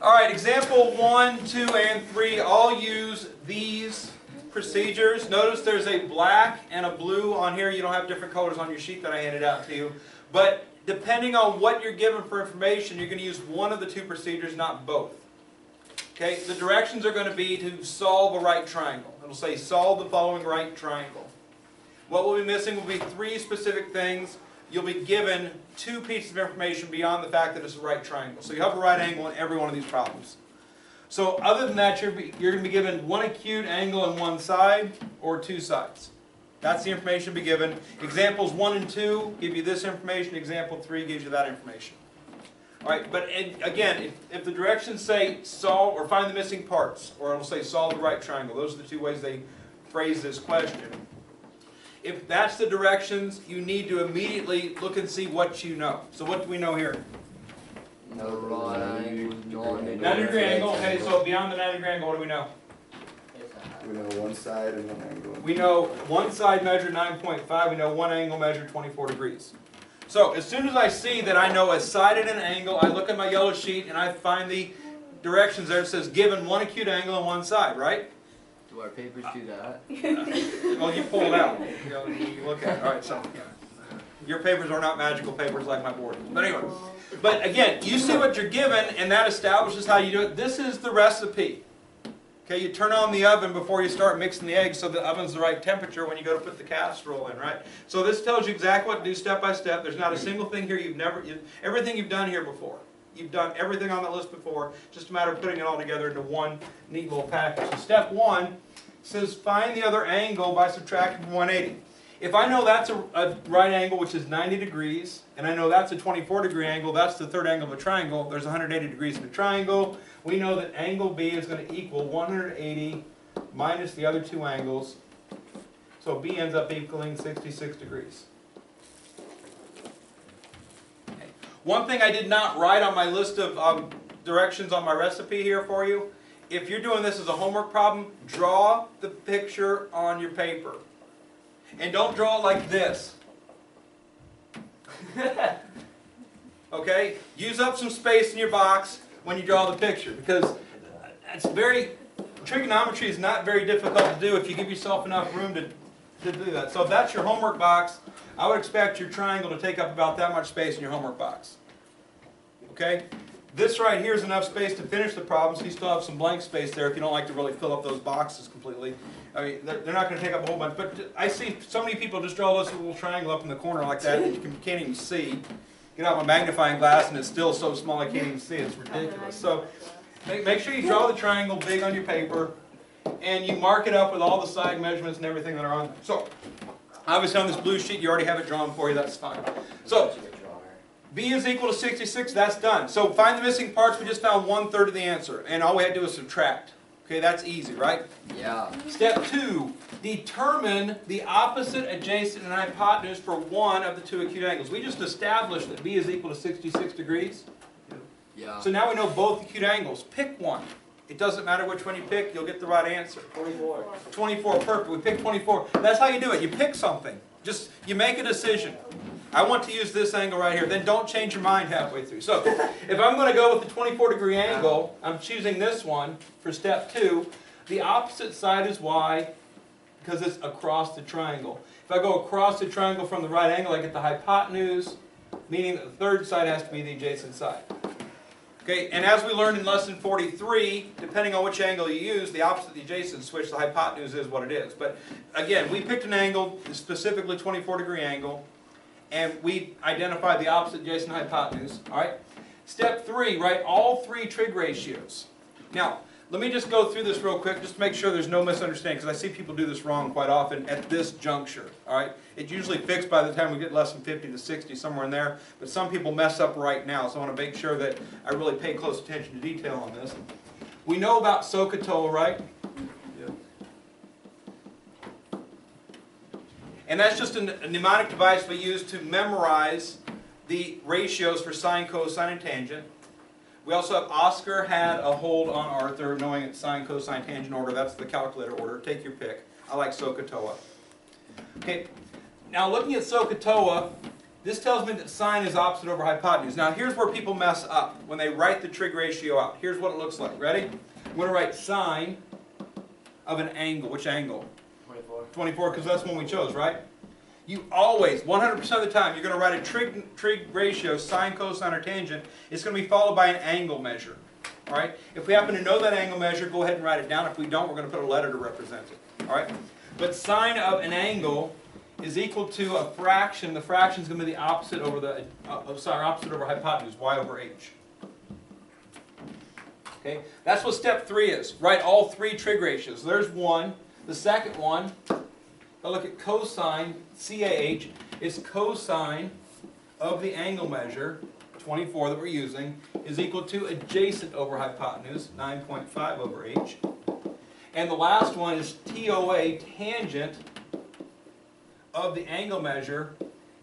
All right, example 1, 2, and 3 all use these procedures. Notice there's a black and a blue on here. You don't have different colors on your sheet that I handed out to you. But depending on what you're given for information, you're going to use one of the two procedures, not both. Okay, the directions are going to be to solve a right triangle. It'll say solve the following right triangle. What we'll be missing will be 3 specific things. You'll be given 2 pieces of information beyond the fact that it's a right triangle. So you have a right angle in every one of these problems. So other than that, you're going to be given 1 acute angle on one side or 2 sides. That's the information to be given. Examples 1 and 2 give you this information. Example 3 gives you that information. All right, but again, if the directions say solve or find the missing parts, or it'll say solve the right triangle, those are the 2 ways they phrase this question. If that's the directions, you need to immediately look and see what you know. So what do we know here? No right angle. 90-degree angle. Okay, so beyond the 90-degree angle, what do we know? We know one side and one angle. We know one side measured 9.5. We know one angle measured 24 degrees. So as soon as I see that I know a side and an angle, I look at my yellow sheet and I find the directions there. It says given 1 acute angle on one side, right? Do our papers do that? Well, you pull it out. You look at it. All right, so your papers are not magical papers like my board is. But anyway, but again, you see what you're given, and that establishes how you do it. This is the recipe. Okay, you turn on the oven before you start mixing the eggs so the oven's the right temperature when you go to put the casserole in, right? So this tells you exactly what to do step by step. There's not a single thing here everything you've done here before. You've done everything on the list before, just a matter of putting it all together into one neat little package. So step 1 says find the other angle by subtracting from 180. If I know that's a right angle, which is 90 degrees, and I know that's a 24-degree angle, that's the third angle of a triangle, there's 180 degrees in a triangle, we know that angle B is going to equal 180 minus the other 2 angles, so B ends up equaling 66 degrees. Okay. One thing I did not write on my list of directions on my recipe here for you, if you're doing this as a homework problem, draw the picture on your paper. And don't draw it like this. Okay? Use up some space in your box when you draw the picture, because trigonometry is not very difficult to do if you give yourself enough room to do that. So if that's your homework box, I would expect your triangle to take up about that much space in your homework box. Okay? This right here is enough space to finish the problem, so you still have some blank space there if you don't like to really fill up those boxes completely. I mean, they're not going to take up a whole bunch, but I see so many people just draw this little triangle up in the corner like that you can't even see. Get out my magnifying glass and it's still so small I can't even see it. It's ridiculous. So make sure you draw the triangle big on your paper and you mark it up with all the side measurements and everything that are on there. So obviously on this blue sheet you already have it drawn for you, that's fine. So B is equal to 66, that's done. So find the missing parts, we just found 1/3 of the answer. And all we had to do was subtract. Okay, that's easy, right? Yeah. Step 2, determine the opposite, adjacent, and hypotenuse for one of the 2 acute angles. We just established that B is equal to 66 degrees. Yeah. So now we know both acute angles. Pick one. It doesn't matter which one you pick, you'll get the right answer. 24. 24, perfect. We picked 24. That's how you do it. You pick something. You make a decision. I want to use this angle right here. Then don't change your mind halfway through. So if I'm going to go with the 24-degree angle, I'm choosing this one for step 2. The opposite side is Y because it's across the triangle. If I go across the triangle from the right angle, I get the hypotenuse, meaning that the third side has to be the adjacent side. Okay, and as we learned in lesson 43, depending on which angle you use, the opposite of the adjacent switch, the hypotenuse is what it is. But again, we picked an angle, specifically 24-degree angle, and we identified the opposite adjacent hypotenuse. All right. Step 3, write all 3 trig ratios. Now, let me just go through this real quick, just to make sure there's no misunderstanding, because I see people do this wrong quite often at this juncture. All right. It's usually fixed by the time we get lesson 50 to 60, somewhere in there. But some people mess up right now, so I want to make sure that I really pay close attention to detail on this. We know about SOHCAHTOA, right? And that's just a mnemonic device we use to memorize the ratios for sine, cosine, and tangent. We also have Oscar had a hold on Arthur, knowing it's sine, cosine, tangent order. That's the calculator order. Take your pick. I like SOHCAHTOA. Okay, now looking at SOHCAHTOA, This tells me that sine is opposite over hypotenuse. Now here's where people mess up when they write the trig ratio out. Here's what it looks like. Ready? I'm going to write sine of an angle. Which angle? 24. 24, because that's the one we chose, right? You always, 100% of the time, you're going to write a trig ratio, sine, cosine, or tangent. It's going to be followed by an angle measure. All right? If we happen to know that angle measure, go ahead and write it down. If we don't, we're going to put a letter to represent it. All right? But sine of an angle is equal to a fraction. The fraction is going to be the opposite over the opposite over hypotenuse, y over h. Okay, that's what step 3 is. Write all 3 trig ratios. There's one. The second one, if I look at cosine, CAH, is cosine of the angle measure, 24 that we're using, is equal to adjacent over hypotenuse, 9.5 over h. And the last one is TOA, tangent of the angle measure,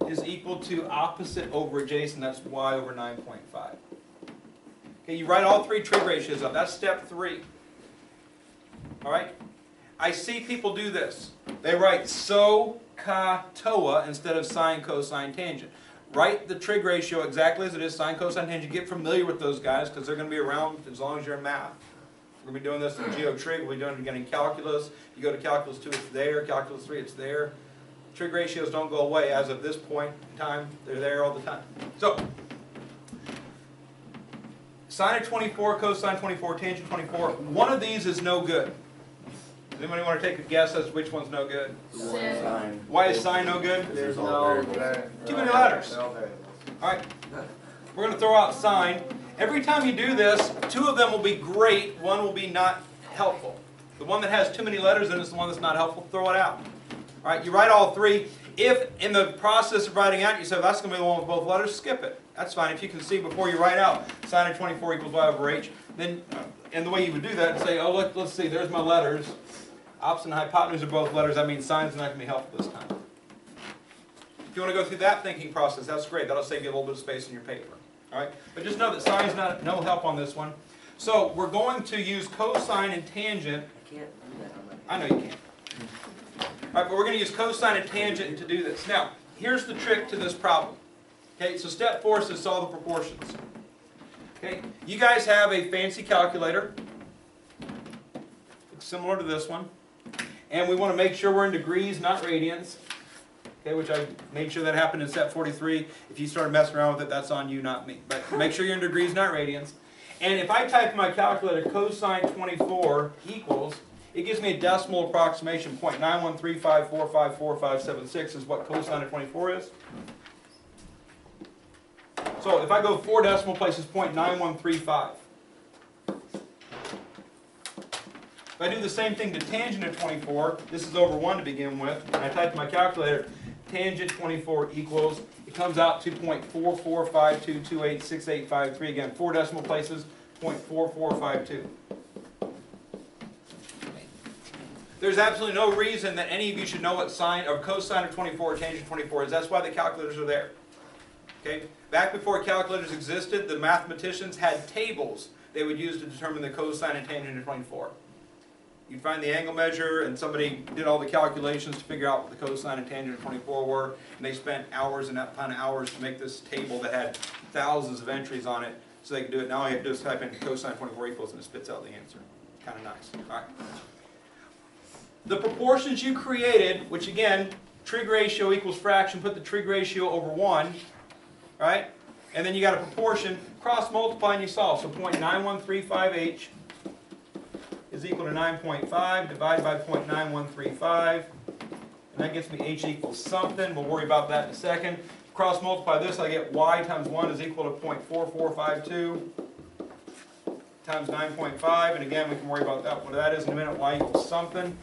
is equal to opposite over adjacent, that's y over 9.5. Okay, you write all 3 trig ratios up. That's step 3. All right? I see people do this. They write SO, CA, TOA instead of sine, cosine, tangent. Write the trig ratio exactly as it is, sine, cosine, tangent. Get familiar with those guys because they're going to be around as long as you're in math. We're going to be doing this in geotrig. We'll be doing it again in calculus. You go to calculus 2, it's there. Calculus 3, it's there. Trig ratios don't go away as of this point in time. They're there all the time. So, sine of 24, cosine 24, tangent 24. One of these is no good. Does anybody want to take a guess as to which one's no good? Sine. Why is sine no good? There's all variables. Too many letters. Alright, we're going to throw out sine. Every time you do this, 2 of them will be great, 1 will be not helpful. The one that has too many letters in it is the one that's not helpful, throw it out. Alright, you write all 3. If in the process of writing out you say that's going to be the one with both letters, skip it. That's fine. If you can see before you write out sine of 24 equals y over h, then, and the way you would do that, say, oh, let's see, there's my letters. Opposite and hypotenuse are both letters. That means sine's not going to be helpful this time. If you want to go through that thinking process, that's great. That'll save you a little bit of space in your paper. All right? But just know that sine's no help on this one. So we're going to use cosine and tangent. I can't do that on my I know you can't. All right, but we're going to use cosine and tangent to do this. Now, here's the trick to this problem. Okay, so step 4 is to solve the proportions. Okay, you guys have a fancy calculator. It's similar to this one. And we want to make sure we're in degrees, not radians. Okay, which I made sure that happened in step 43. If you started messing around with it, that's on you, not me. But make sure you're in degrees, not radians. And if I type in my calculator cosine 24 equals, it gives me a decimal approximation, 0.913545456 is what cosine of 24 is. So if I go 4 decimal places, 0.9135. If I do the same thing to tangent of 24, this is over 1 to begin with, and I type in my calculator, tangent 24 equals, it comes out to 0.4452286853, again, 4 decimal places, 0.4452. There's absolutely no reason that any of you should know what sine or cosine of 24 or tangent 24 is. That's why the calculators are there. Okay? Back before calculators existed, the mathematicians had tables they would use to determine the cosine and tangent of 24. You'd find the angle measure, and somebody did all the calculations to figure out what the cosine and tangent of 24 were, and they spent hours and upon hours to make this table that had thousands of entries on it so they could do it. Now all you have to do is type in cosine 24 equals, and it spits out the answer. Kind of nice. All right. The proportions you created, which again, trig ratio equals fraction, put the trig ratio over 1, right? And then you got a proportion, cross multiply and you solve. So 0.9135h is equal to 9.5 divided by 0.9135. And that gets me h equals something. We'll worry about that in a second. Cross multiply this, I get y times 1 is equal to 0.4452 times 9.5. And again, we can worry about that. What that is in a minute. Y equals something.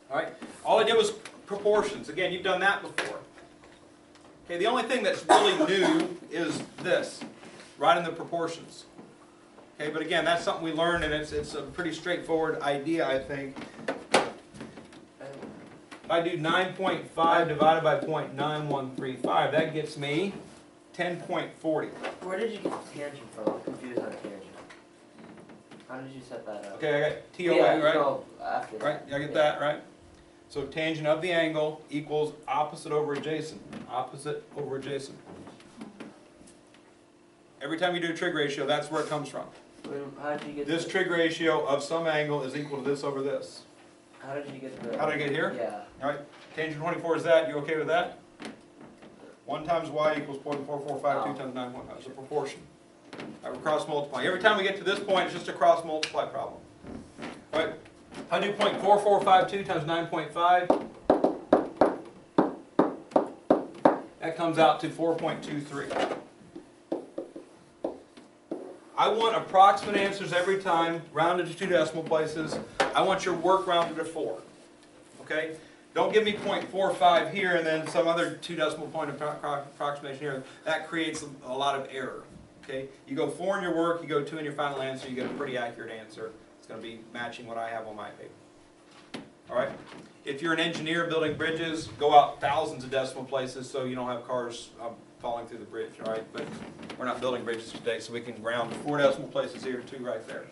All right. All I did was proportions. Again, you've done that before. Okay, the only thing that's really new is this, writing the proportions. Okay, but again, that's something we learned, and it's a pretty straightforward idea, I think. If I do 9.5 divided by 0.9135, that gets me 10.40. Where did you get the tangent from? I'm confused on tangent. How did you set that up? Okay, I got TOA, yeah, right? No, after Right, that. I get that, right? So tangent of the angle equals opposite over adjacent. Opposite over adjacent. Every time you do a trig ratio, that's where it comes from. How did you get This to trig ratio of some angle is equal to this over this. How did you get to the... How did I get here? Yeah. Alright, tangent 24 is that. You okay with that? 1 times y equals 0.4452 times 9. That's a proportion. Alright, we're cross multiplying. Every time we get to this point, it's just a cross multiply problem. Alright, I do 0.4452 times 9.5. That comes out to 4.23. I want approximate answers every time, rounded to 2 decimal places. I want your work rounded to 4. Okay? Don't give me 0.45 here and then some other 2 decimal point approximation here. That creates a lot of error. Okay? You go 4 in your work, you go 2 in your final answer, you get a pretty accurate answer. It's going to be matching what I have on my paper. Alright? If you're an engineer building bridges, go out thousands of decimal places so you don't have cars falling through the bridge. Alright? But we're not building bridges today, so we can round 4 decimal places here, 2 right there.